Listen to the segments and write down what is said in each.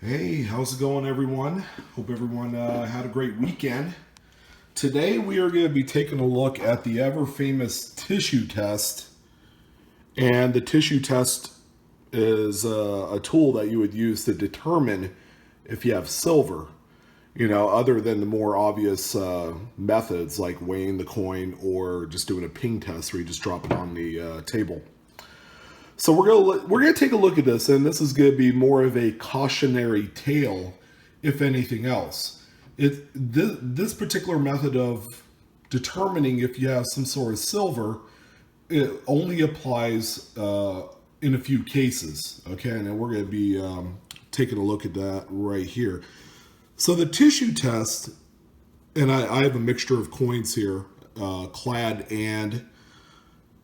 Hey, how's it going, everyone? Hope everyone had a great weekend. Today, we are going to be taking a look at the ever famous tissue test. And the tissue test is a tool that you would use to determine if you have silver, other than the more obvious methods like weighing the coin or just doing a ping test where you just drop it on the table. So we're gonna take a look at this, and this is gonna be more of a cautionary tale, if anything else. This particular method of determining if you have some sort of silver, it only applies in a few cases. Okay, and we're gonna be taking a look at that right here. So the tissue test, and I have a mixture of coins here, clad and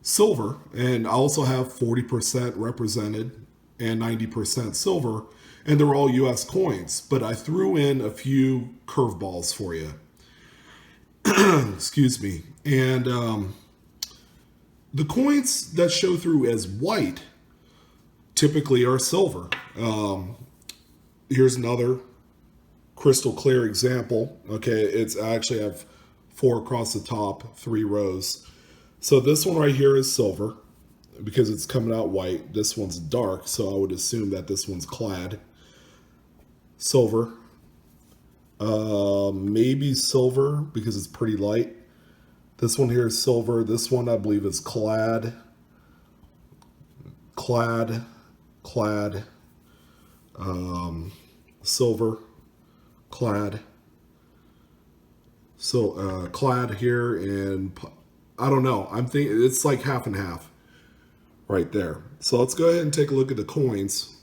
silver, and I also have 40% represented and 90% silver, and they're all US coins, but I threw in a few curveballs for you. Excuse me. And the coins that show through as white typically are silver. Here's another crystal clear example. Okay, it's I actually have 4 across the top, 3 rows. So this one right here is silver because it's coming out white. This one's dark, so I would assume that this one's clad. Silver. Maybe silver because it's pretty light. This one here is silver. This one I believe is clad. Clad. Clad. Silver. Clad. So clad here, and I don't know. I'm thinking it's like half and half right there. So let's go ahead and take a look at the coins.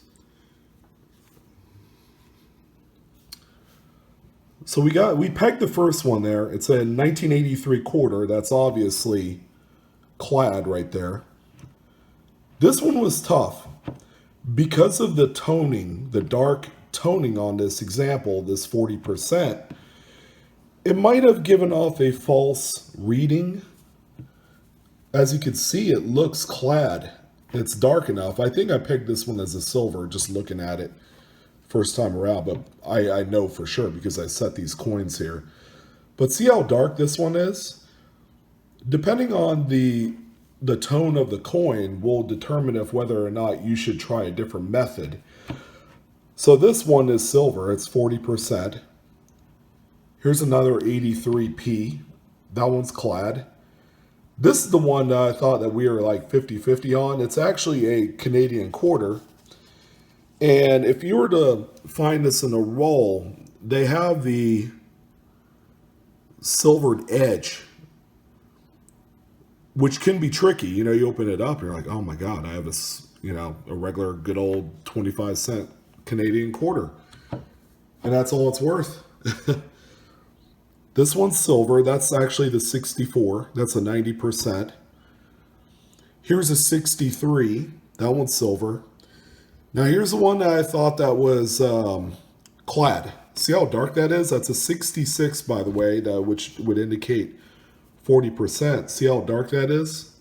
So we pegged the first one there. It's a 1983 quarter. That's obviously clad right there. This one was tough because of the toning, the dark toning on this example, this 40%. It might have given off a false reading. As you can see, it looks clad. It's dark enough. I think I picked this one as a silver just looking at it first time around, but I know for sure because I set these coins here. But see how dark this one is? Depending on the tone of the coin will determine if whether or not you should try a different method. So this one is silver. It's 40%. Here's another 83p. That one's clad. This is the one that I thought that we were like 50-50 on. It's actually a Canadian quarter. And if you were to find this in a roll, they have the silvered edge, which can be tricky. You open it up, you're like, oh my God, I have this, a regular good old 25-cent Canadian quarter. And that's all it's worth. This one's silver. That's actually the 64. That's a 90%. Here's a 63. That one's silver. Now here's the one that I thought that was clad. See how dark that is? That's a 66, by the way, which would indicate 40%. See how dark that is?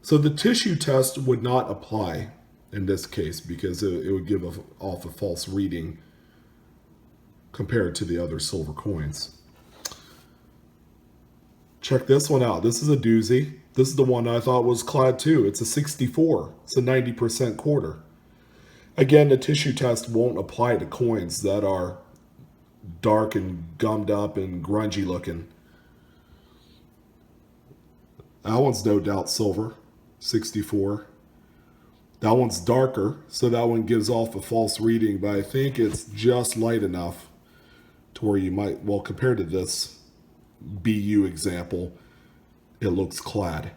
So the tissue test would not apply in this case because it would give off a false reading compared to the other silver coins. Check this one out. This is a doozy. This is the one I thought was clad too. It's a 64. It's a 90% quarter. Again, the tissue test won't apply to coins that are dark and gummed up and grungy looking. That one's no doubt silver, 64. That one's darker, so that one gives off a false reading, but I think it's just light enough to where you might, well, compared to this BU example, it looks clad.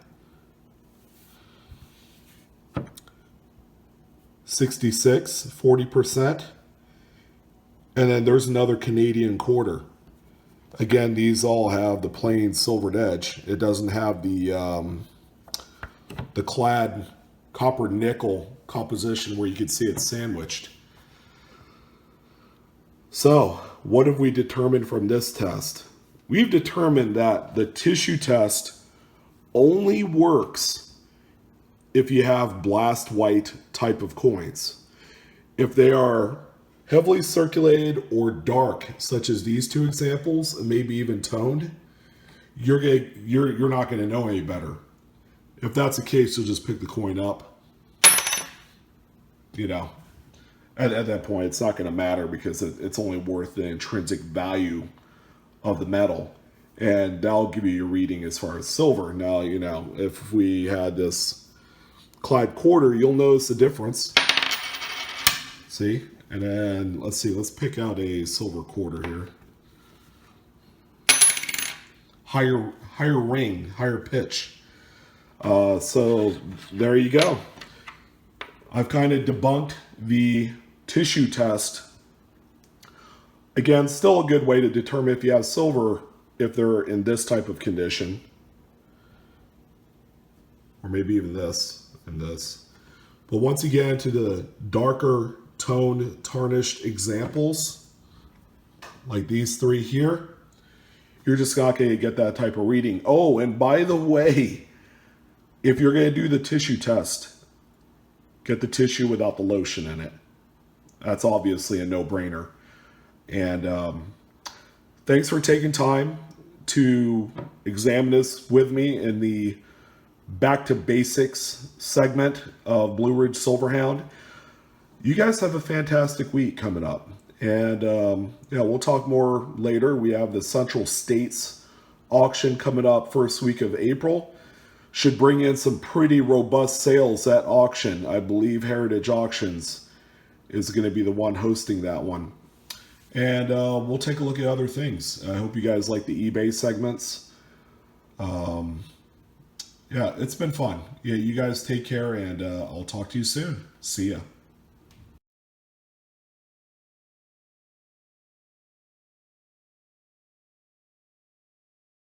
66, 40%. And then there's another Canadian quarter. Again, these all have the plain silvered edge. It doesn't have the clad copper nickel composition where you can see it sandwiched. So, what have we determined from this test? We've determined that the tissue test only works if you have blast white type of coins. If they are heavily circulated or dark, such as these two examples, and maybe even toned, you're not going to know any better. If that's the case, you'll just pick the coin up. You know, at that point, it's not going to matter because it's only worth the intrinsic value of the metal. And that'll give you your reading as far as silver. Now, you know, if we had this Clyde quarter, you'll notice the difference. See? And then, let's see, let's pick out a silver quarter here. Higher ring, higher pitch. So there you go. I've kind of debunked the tissue test. Again, still a good way to determine if you have silver if they're in this type of condition. Or maybe even this and this. But once you get into the darker toned, tarnished examples, like these three here, you're just not going to get that type of reading. Oh, and by the way, if you're going to do the tissue test, get the tissue without the lotion in it. That's obviously a no-brainer. And thanks for taking time to examine this with me in the Back to Basics segment of Blue Ridge Silverhound. You guys have a fantastic week coming up. And yeah, we'll talk more later. We have the Central States auction coming up first week of April. Should bring in some pretty robust sales at auction. I believe Heritage Auctions is going to be the one hosting that one. And we'll take a look at other things. I hope you guys like the eBay segments. Yeah, it's been fun. Yeah, you guys take care, and I'll talk to you soon. See ya.